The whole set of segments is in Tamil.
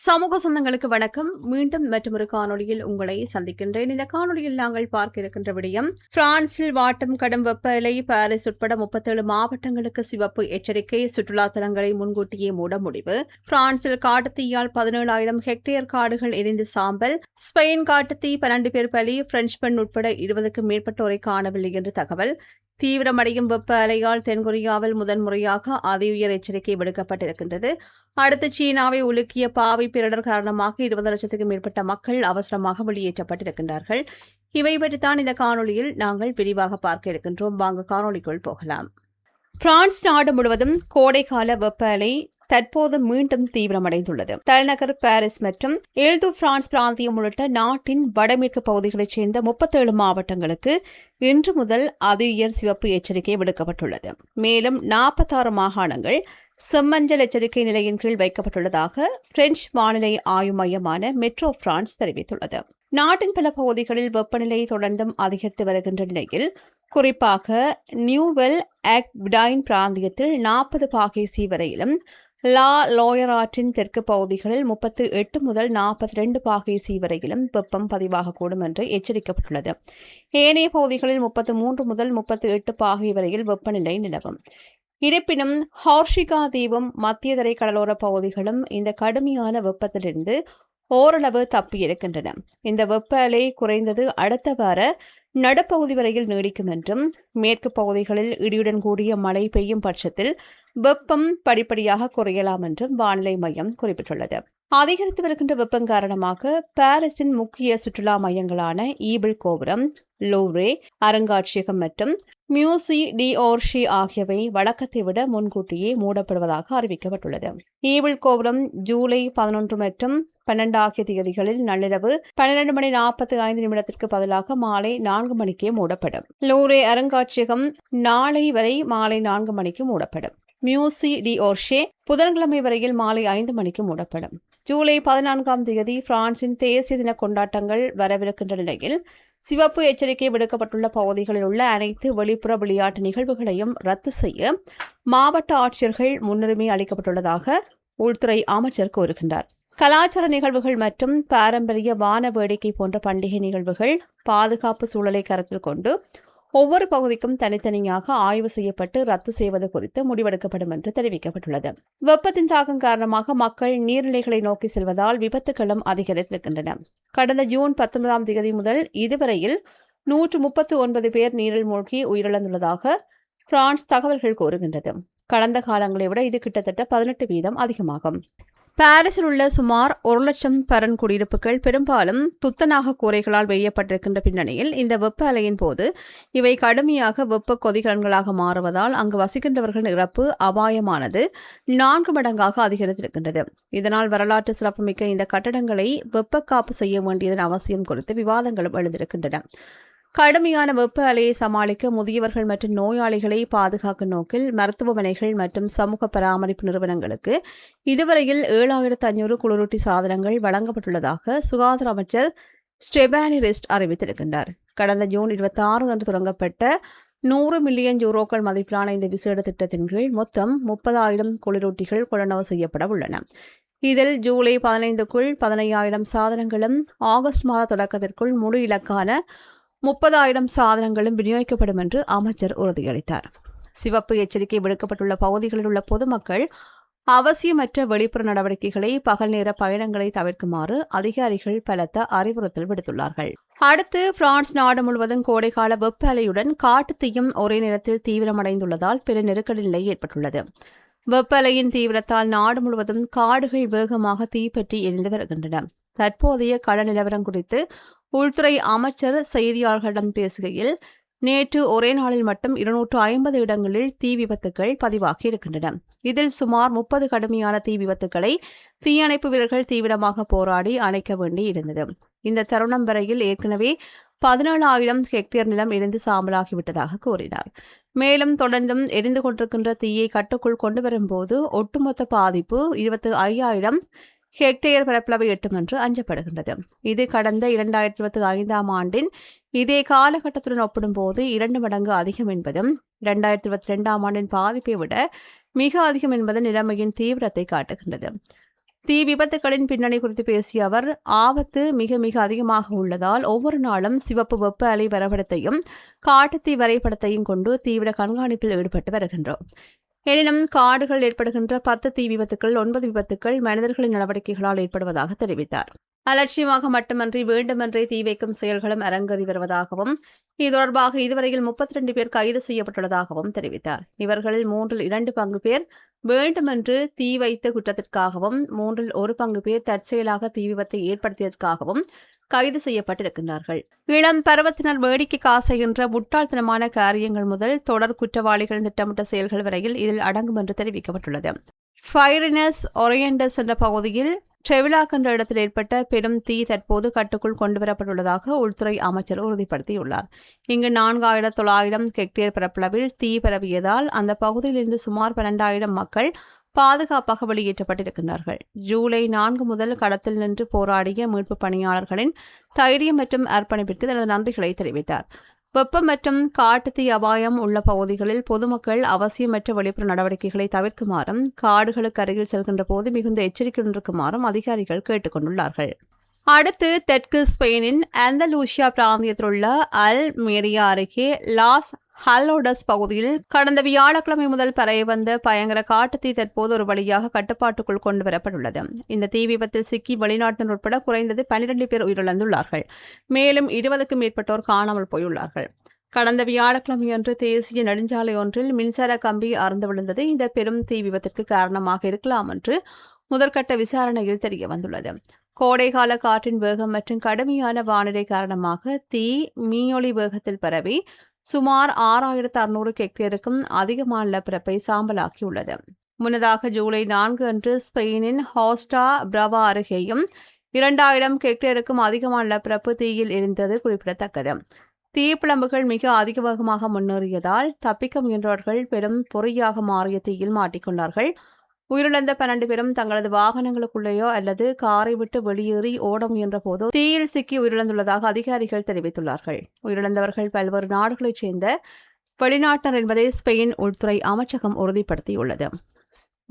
சமூக சொந்தங்களுக்கு வணக்கம். மீண்டும் மற்றொரு காணொலியில் உங்களை சந்திக்கின்றேன். இந்த காணொலியில் நாங்கள் பார்க்க இருக்கின்ற விடயம், பிரான்சில் வாட்டும் கடும் வெப்பநிலை. பாரிஸ் உட்பட 37 மாவட்டங்களுக்கு சிவப்பு எச்சரிக்கை. சுற்றுலா தலங்களை முன்கூட்டியே மூட முடிவு. பிரான்சில் காட்டுத்தீயால் 17,000 ஹெக்டேர் காடுகள் எரிந்து சாம்பல். ஸ்பெயின் காட்டுத்தீ 12 பேர் பலி. பிரெஞ்சு பெண் உட்பட 20க்கும் மேற்பட்டோரை காணவில்லை என்று தகவல். தீவிரமடையும் வெப்ப அலையால் தென்கொரியாவில் முதன்முறையாக அதிஉயர் எச்சரிக்கை விடுக்கப்பட்டிருக்கின்றது. அடுத்து சீனாவை உலுக்கிய பாவை பேரிடர் காரணமாக 20 லட்சத்துக்கும் மேற்பட்ட மக்கள் அவசரமாக வெளியேற்றப்பட்டிருக்கின்றார்கள். இவை பற்றித்தான் இந்த காணொலியில் நாங்கள் விரிவாக பார்க்க இருக்கின்றோம். வாங்க காணொலிக்குள் போகலாம். பிரான்ஸ் நாடு முழுவதும் கோடைக்கால வெப்ப அலை தற்போது மீண்டும் தீவிரமடைந்துள்ளது. தலைநகர் பாரிஸ் மற்றும் எல்து பிரான்ஸ் பிராந்தியம் உள்ளிட்ட நாட்டின் வடமேற்கு பகுதிகளைச் சேர்ந்த 37 மாவட்டங்களுக்கு இன்று முதல் அதிஉயர் சிவப்பு எச்சரிக்கை விடுக்கப்பட்டுள்ளது. மேலும் 46 மாகாணங்கள் செம்மஞ்சள் எச்சரிக்கை நிலையின் கீழ் வைக்கப்பட்டுள்ளதாக பிரெஞ்சு வானிலை ஆய்வு மையமான மெட்ரோ பிரான்ஸ் தெரிவித்துள்ளது. நாட்டின் பல பகுதிகளில் வெப்பநிலை தொடர்ந்தும் அதிகரித்து வருகின்ற நிலையில் குறிப்பாக நியூவெல் ஆக்விடைன் பிராந்தியத்தில் 40 பாகை சி வரையிலும், லா லோயர் ஆற்றின் தெற்கு பகுதிகளில் 38 முதல் 42 பாகை சி வரையிலும் வெப்பம் பதிவாகக்கூடும் என்று எச்சரிக்கப்பட்டுள்ளது. ஏனைய பகுதிகளில் 33 முதல் 38 பாகை வரையில் வெப்பநிலை நிலவும். இருப்பினும் ஹார்ஷிகா தீவும் மத்திய தரை கடலோர பகுதிகளும் இந்த கடுமையான வெப்பத்திலிருந்து ஓரளவு தப்பியிருக்கின்றன. இந்த வெப்ப அலை குறைந்தது அடுத்த வார நடுப்பகுதி வரையில் நீடிக்கும் என்றும், மேற்கு பகுதிகளில் இடியுடன் கூடிய மழை பெய்யும் பட்சத்தில் வெப்பம் படிப்படியாக குறையலாம் என்றும் வானிலை மையம் குறிப்பிட்டுள்ளது. அதிகரித்து வருகின்ற வெப்பம் காரணமாக பாரிஸின் முக்கிய சுற்றுலா மையங்களான ஈபிள் கோபுரம், லூவ்ரே அருங்காட்சியகம் மற்றும் மியூசி டி ஓர்ஷி ஆகியவை வழக்கத்தை விட முன்கூட்டியே மூடப்படுவதாக அறிவிக்கப்பட்டுள்ளது. ஈபிள் கோபுரம் ஜூலை 11 மற்றும் 12 ஆகிய தேதிகளில் நள்ளிரவு 12:45 பதிலாக மாலை 4 மணிக்கே மூடப்படும். லூவ்ரே அருங்காட்சியகம் நாளை வரை மாலை 4 மணிக்கு மூடப்படும். மியூசி டி ஓர்ஷே புதன்கிழமை வரையில் மாலை 5 மணிக்கு மூடப்படும். ஜூலை 14ஆம் தேதி பிரான்சின் தேசிய தின கொண்டாட்டங்கள் வரவிருக்கின்ற நிலையில் சிவப்பு எச்சரிக்கை விடுக்கப்பட்டுள்ள பகுதிகளில் உள்ள அனைத்து வெளிப்புற விளையாட்டு நிகழ்வுகளையும் ரத்து செய்ய மாவட்ட ஆட்சியர்கள் முன்னுரிமை அளிக்கப்பட்டுள்ளதாக உள்துறை அமைச்சர் கூறுகின்றார். கலாச்சார நிகழ்வுகள் மற்றும் பாரம்பரிய வான வேடிக்கை போன்ற பண்டிகை நிகழ்வுகள் பாதுகாப்பு சூழலை கருத்தில் கொண்டு ஒவ்வொரு பகுதிக்கும் தனித்தனியாக ஆய்வு செய்யப்பட்டு ரத்து செய்வது குறித்து முடிவெடுக்கப்படும் என்று தெரிவிக்கப்பட்டுள்ளது. வெப்பத்தின் தாக்கம் காரணமாக மக்கள் நீர்நிலைகளை நோக்கி செல்வதால் விபத்துகளும் அதிகரித்திருக்கின்றன. கடந்த ஜூன் 19ஆம் தேதி முதல் இதுவரையில் 139 பேர் நீரில் மூழ்கி உயிரிழந்துள்ளதாக பிரான்ஸ் தகவல்கள் கூறுகின்றது. கடந்த காலங்களை விட இது கிட்டத்தட்ட 18% அதிகமாகும். பாரிஸில் உள்ள சுமார் 1,00,000 பரன் குடியிருப்புகள் பெரும்பாலும் துத்தநாக கூரைகளால் வேயப்பட்டிருக்கின்ற பின்னணியில் இந்த வெப்ப அலையின் போது இவை கடுமையாக வெப்ப கொதிகலன்களாக மாறுவதால் அங்கு வசிக்கின்றவர்களின் இறப்பு அபாயமானது 4 மடங்காக அதிகரித்திருக்கின்றது. இதனால் வரலாற்று சிறப்புமிக்க இந்த கட்டடங்களை வெப்ப காப்பு செய்ய வேண்டியதன் அவசியம் குறித்து விவாதங்களும் எழுந்திருக்கின்றன. கடுமையான வெப்ப அலையை சமாளிக்க முதியவர்கள் மற்றும் நோயாளிகளை பாதுகாக்கும் நோக்கில் மருத்துவமனைகள் மற்றும் சமூக பராமரிப்பு நிறுவனங்களுக்கு இதுவரையில் 7,500 குளிரூட்டி சாதனங்கள் வழங்கப்பட்டுள்ளதாக சுகாதார அமைச்சர் ஸ்டெபானி ரெஸ்ட் அறிவித்திருக்கின்றார். கடந்த ஜூன் 26 அன்று தொடங்கப்பட்ட 100 மில்லியன் யூரோக்கள் மதிப்பிலான இந்த விசேட திட்டத்தின் கீழ் மொத்தம் 30,000 குளிரூட்டிகள் கொள்ளளவு செய்யப்பட உள்ளன. இதில் ஜூலை 15க்குள் 15,000 சாதனங்களும், ஆகஸ்ட் மாத தொடக்கத்திற்குள் முழு இலக்கான 30,000 சாதனங்களும் விநியோகிக்கப்படும் என்று அமைச்சர் உறுதியளித்தார். சிவப்பு எச்சரிக்கை விடுக்கப்பட்டுள்ள பகுதிகளில் உள்ள பொதுமக்கள் அவசியமற்ற வெளிப்புற நடவடிக்கைகளை, பகல் நேர பயணங்களை தவிர்க்குமாறு அதிகாரிகள் பலத்த அறிவுறுத்தல் விடுத்துள்ளார்கள். அடுத்து பிரான்ஸ் நாடு முழுவதும் கோடைக்கால வெப்ப அலையுடன் காட்டுத்தீயும் ஒரே நேரத்தில் தீவிரமடைந்துள்ளதால் பெரு நெருக்கடி நிலை ஏற்பட்டுள்ளது. வெப்ப அலையின் தீவிரத்தால் நாடு முழுவதும் காடுகள் வேகமாக தீப்பற்றி எரிந்து வருகின்றன. தற்போதைய கள நிலவரம் குறித்து உள்துறை அமைச்சர் செய்தியாளர்களிடம் பேசுகையில், நேற்று ஒரே நாளில் மட்டும் 250 இடங்களில் தீ விபத்துக்கள் பதிவாகி இருக்கின்றன. இதில் சுமார் 30 கடுமையான தீ விபத்துக்களை தீயணைப்பு வீரர்கள் தீவிரமாக போராடி அணைக்க வேண்டி இருந்தது. இந்த தருணம் வரையில் ஏற்கனவே 17,000 ஹெக்டேர் நிலம் எரிந்து சாம்பலாகிவிட்டதாக கூறினார். மேலும் தொடர்ந்தும் எரிந்து கொண்டிருக்கின்ற தீயை கட்டுக்குள் கொண்டு வரும்போது ஒட்டுமொத்த பாதிப்பு 25,000 ஹெக்டேர் பரப்பளவை எட்டும் என்று அஞ்சப்படுகின்றது. இது கடந்த 2025ஆம் ஆண்டின் இதே காலகட்டத்துடன் ஒப்பிடும்போது 2 மடங்கு அதிகம் என்பதும், 2022ஆம் ஆண்டின் பாதிப்பை விட மிக அதிகம் என்பது நிலைமையின் தீவிரத்தை காட்டுகின்றது. தீ விபத்துகளின் பின்னணி குறித்து பேசிய அவர், ஆபத்து மிக மிக அதிகமாக உள்ளதால் ஒவ்வொரு நாளும் சிவப்பு வெப்ப அலை வரைபடத்தையும் காட்டுத்தீ வரைபடத்தையும் கொண்டு தீவிர கண்காணிப்பில் ஈடுபட்டு வருகின்றோம். எனினும் காடுகள் ஏற்படுகின்ற 10 தீ விபத்துக்கள் 9 விபத்துக்கள் மனிதர்களின் நடவடிக்கைகளால் ஏற்படுவதாக தெரிவித்தார். அலட்சியமாக மட்டுமன்றி வேண்டுமென்றே தீ வைக்கும் செயல்களும் அரங்கேறி வருவதாகவும் இது தொடர்பாக இதுவரையில் 32 பேர் கைது செய்யப்பட்டுள்ளதாகவும் தெரிவித்தார். இவர்களில் 2 பங்கு பேர் வேண்டுமென்று தீ வைத்த குற்றத்திற்காகவும் 1 பங்கு பேர் தற்செயலாக தீ விபத்தை ஏற்படுத்தியதற்காகவும் கைது செய்யப்பட்டிருக்கின்றார்கள். இளம் பருவத்தினர் வேடிக்கை காசுகின்ற முட்டாள்தனமான காரியங்கள் முதல் தொடர் குற்றவாளிகளின் திட்டமிட்ட செயல்கள் வரையில் இதில் அடங்கும் என்று தெரிவிக்கப்பட்டுள்ளது. ஃபைரினஸ் ஒரியண்டஸ் என்ற பகுதியில் ட்ரெவிலாக் என்ற இடத்தில் ஏற்பட்ட பெரும் தீ தற்போது கட்டுக்குள் கொண்டுவரப்பட்டுள்ளதாக உள்துறை அமைச்சர் உறுதிப்படுத்தியுள்ளார். இங்கு 4900 ஹெக்டேர் பரப்பளவில் தீ பரவியதால் அந்த பகுதியிலிருந்து சுமார் 12,000 மக்கள் பாதுகாப்பாக வெளியேற்றப்பட்டிருக்கிறார்கள். ஜூலை 4 முதல் கடத்தில் நின்று போராடிய மீட்பு பணியாளர்களின் தைரியம் மற்றும் அர்ப்பணிப்பிற்கு தனது நன்றிகளை தெரிவித்தார். வெப்பம் மற்றும் காட்டுத்தீ அபாயம் உள்ள பகுதிகளில் பொதுமக்கள் அவசியமற்ற வெளிப்புற நடவடிக்கைகளை தவிர்க்குமாறும் காடுகளுக்கு அருகில் செல்கின்ற போது மிகுந்த எச்சரிக்கையுடன் இருக்குமாறும் அதிகாரிகள் கேட்டுக் கொண்டுள்ளார்கள். அடுத்து தெற்கு ஸ்பெயினின் அந்தலூசியா பிராந்தியத்தில் உள்ள அல் மேரியா அருகே லாஸ் ஹல்லோடஸ் பகுதியில் கடந்த வியாழக்கிழமை முதல் பரவி வந்த பயங்கர காட்டுத்தீ தற்போது ஒரு வழியாக கட்டுப்பாட்டுக்குள் கொண்டுவரப்பட்டுள்ளது. இந்த தீ விபத்தில் சிக்கி வெளிநாட்டினர் உட்பட குறைந்தது 12 பேர் உயிரிழந்துள்ளார்கள். மேலும் 20க்கும் மேற்பட்டோர் காணாமல் போயுள்ளார்கள். கடந்த வியாழக்கிழமையன்று தேசிய நெடுஞ்சாலை ஒன்றில் மின்சார கம்பி அறுந்து விழுந்தது இந்த பெரும் தீ விபத்திற்கு காரணமாக இருக்கலாம் என்று முதற்கட்ட விசாரணையில் தெரிய வந்துள்ளது. கோடைகால காற்றின் வேகம் மற்றும் கடுமையான வானிலை காரணமாக தீ மீயொலி வேகத்தில் பரவி சுமார் 6600 ஹெக்டேருக்கும் அதிகமான நிலப்பரப்பை சாம்பலாக்கியுள்ளது. முன்னதாக ஜூலை 4 அன்று ஸ்பெயினின் ஹோஸ்டா பிரவா அருகேயும் 2000 ஹெக்டேருக்கும் அதிகமான நிலப்பரப்பு தீயில் எரிந்தது குறிப்பிடத்தக்கது. தீப்பிழம்புகள் மிக அதிக வேகமாக முன்னேறியதால் தப்பிக்க முயன்றவர்கள் பெரும் பொறியாக மாறிய தீயில் மாட்டிக்கொண்டார்கள். உயிரிழந்த 12 பேரும் தங்களது வாகனங்களுக்குள்ளேயோ அல்லது காரை விட்டு வெளியேறி ஓட முயன்ற போதோ தீயில் சிக்கி உயிரிழந்துள்ளதாக அதிகாரிகள் தெரிவித்துள்ளார்கள். உயிரிழந்தவர்கள் பல்வேறு நாடுகளைச் சேர்ந்த வெளிநாட்டினர் என்பதை ஸ்பெயின் உள்துறை அமைச்சகம் உறுதிப்படுத்தியுள்ளது.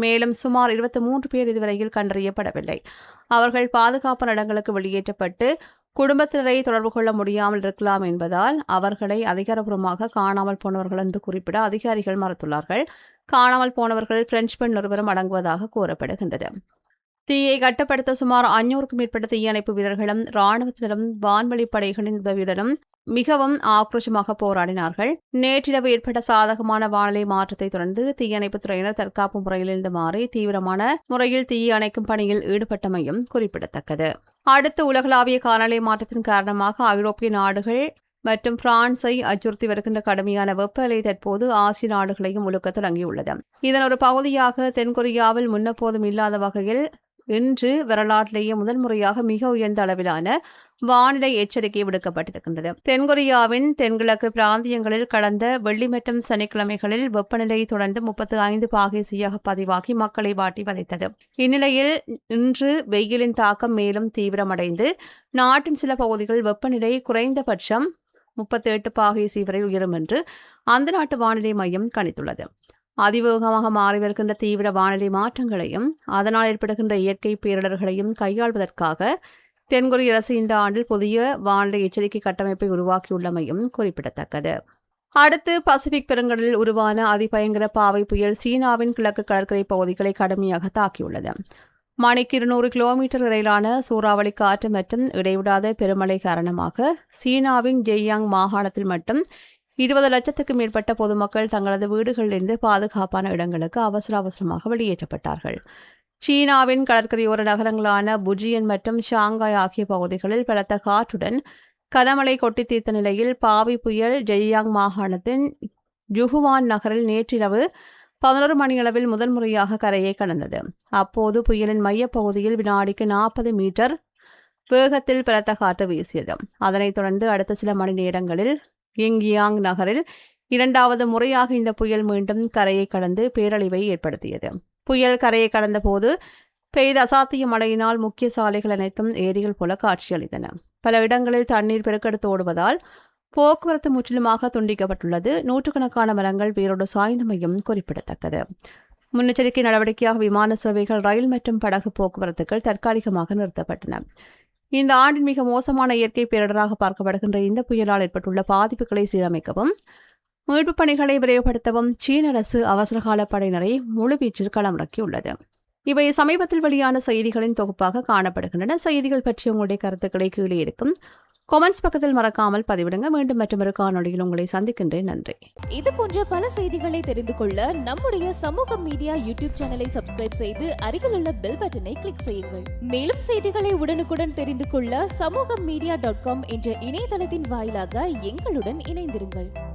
மேலும் சுமார் 23 பேர் இதுவரையில் கண்டறியப்படவில்லை. அவர்கள் பாதுகாப்பான இடங்களுக்கு வெளியேற்றப்பட்டு குடும்பத்தினரை தொடர்பு கொள்ள முடியாமல் இருக்கலாம் என்பதால் அவர்களை அதிகாரப்பூர்வமாக காணாமல் போனவர்கள் என்று குறிப்பிட அதிகாரிகள் மறுத்துள்ளார்கள். காணாமல் போனவர்கள் பிரெஞ்சு பெண் ஒருவரும் அடங்குவதாக கூறப்படுகின்றது. தீயை கட்டுப்படுத்த சுமார் 500க்கும் மேற்பட்ட தீயணைப்பு வீரர்களும் இராணுவத்தினரும் வான்வழி படைகளின் உதவியுடனும் மிகவும் ஆக்ரோஷமாக போராடினார்கள். நேற்றிரவு ஏற்பட்ட சாதகமான வானிலை மாற்றத்தை தொடர்ந்து தீயணைப்புத் துறையினர் தற்காப்பு முறையில் இருந்து மாறி தீவிரமான முறையில் தீயை அணைக்கும் பணியில் ஈடுபட்டமையும் குறிப்பிடத்தக்கது. அடுத்து உலகளாவிய காலநிலை மாற்றத்தின் காரணமாக ஐரோப்பிய நாடுகள் மற்றும் பிரான்ஸை அச்சுறுத்தி வருகின்ற கடுமையான வெப்ப அலை தற்போது ஆசிய நாடுகளையும் உலுக்க தொடங்கியுள்ளது. இதன் ஒரு பகுதியாக தென்கொரியாவில் முன்னெப்போதும் இல்லாத வகையில் இன்று வரலாற்றிலேயே முதல் முறையாக மிக உயர்ந்த அளவிலான வானிலை எச்சரிக்கை விடுக்கப்பட்டிருக்கின்றது. தென்கொரியாவின் தென்கிழக்கு பிராந்தியங்களில் கடந்த வெள்ளி மற்றும் சனிக்கிழமைகளில் வெப்பநிலை தொடர்ந்து 35 பாகைசியாக பதிவாகி மக்களை வாட்டி வதைத்தது. இந்நிலையில் இன்று வெயிலின் தாக்கம் மேலும் தீவிரமடைந்து நாட்டின் சில பகுதிகளில் வெப்பநிலை குறைந்தபட்சம் 38 பாகைசி வரை உயரும் என்று அந்த நாட்டு வானிலை மையம் கணித்துள்ளது. அதிவேகமாக மாறி வருகின்ற தீவிர வானிலை மாற்றங்களையும் அதனால் ஏற்படுகின்ற இயற்கை பேரிடர்களையும் கையாள்வதற்காக தென்கொரிய அரசு இந்த ஆண்டில் புதிய வானிலை எச்சரிக்கை கட்டமைப்பை உருவாக்கியுள்ளமையும் குறிப்பிடத்தக்கது. அடுத்து பசிபிக் பெருங்கடலில் உருவான அதிபயங்கர பாவை புயல் சீனாவின் கிழக்கு கடற்கரை பகுதிகளை கடுமையாக தாக்கியுள்ளது. மணிக்கு 200 கிலோமீட்டர் வரையிலான சூறாவளி காற்று மற்றும் இடைவிடாத பெருமழை காரணமாக சீனாவின் ஜெய்யாங் மாகாணத்தில் மட்டும் 20 லட்சத்துக்கும் மேற்பட்ட பொதுமக்கள் தங்களது வீடுகளிலிருந்து பாதுகாப்பான இடங்களுக்கு அவசரமாக வெளியேற்றப்பட்டார்கள். சீனாவின் கடற்கரையோர நகரங்களான புஜியன் மற்றும் ஷாங்காய் ஆகிய பகுதிகளில் பலத்த காற்றுடன் கனமழை கொட்டி தீர்த்த நிலையில் பாவி புயல் ஜெய்யாங் மாகாணத்தின் ஜுகுவான் நகரில் நேற்றிரவு 11 மணியளவில் முதல் முறையாக கரையை கடந்தது. அப்போது புயலின் மையப்பகுதியில் வினாடிக்கு 40 மீட்டர் வேகத்தில் பலத்த காற்று வீசியது. அதனைத் தொடர்ந்து அடுத்த சில மணி நேரங்களில் யிங்யாங் நகரில் 2வது முறையாக இந்த புயல் மீண்டும் கரையை கடந்து பேரழிவை ஏற்படுத்தியது. புயல் கரையை கடந்த போது பெய்த அசாத்திய மழையினால் முக்கிய சாலைகள் அனைத்தும் ஏரிகள் போல காட்சியளித்தன. பல இடங்களில் தண்ணீர் பெருக்கெடுத்து ஓடுவதால் போக்குவரத்து முற்றிலுமாக துண்டிக்கப்பட்டுள்ளது. நூற்றுக்கணக்கான மரங்கள் வேரோடு சாய்ந்தமையும் குறிப்பிடத்தக்கது. முன்னெச்சரிக்கை நடவடிக்கையாக விமான சேவைகள், ரயில் மற்றும் படகு போக்குவரத்துகள் தற்காலிகமாக நிறுத்தப்பட்டன. இந்த ஆண்டின் மிக மோசமான இயற்கை பேரிடராக பார்க்கப்படுகின்ற இந்த புயலால் ஏற்பட்டுள்ள பாதிப்புகளை சீரமைக்கவும் மீட்புப் பணிகளை விரைவுபடுத்தவும் சீன அரசு அவசரகால படையினரை முழுவீச்சில் களமிறக்கியுள்ளது. இவை சமீபத்தில் வெளியான செய்திகளின் தொகுப்பாக காணப்படுகின்றன. செய்திகள் பற்றி உங்களுடைய கருத்துக்களை கீழே இருக்கும் கொமெண்ட்ஸ் பக்கத்தில் மறக்காமல் பதிவிடுங்க. மீண்டும் மற்றொரு காணொளியில் உங்களை சந்திக்கின்றேன். நன்றி. இது போன்ற பல செய்திகளை தெரிந்து கொள்ள நம்முடைய சமூக மீடியா யூடியூப் சேனலை சப்ஸ்கிரைப் செய்து அருகில் உள்ள பெல் பட்டனை கிளிக் செய்யுங்கள். மேலும் செய்திகளை உடனுக்குடன் தெரிந்து கொள்ள சமூகமீடியா.com என்ற இணையதளத்தின் வாயிலாக எங்களுடன் இணைந்திருங்கள்.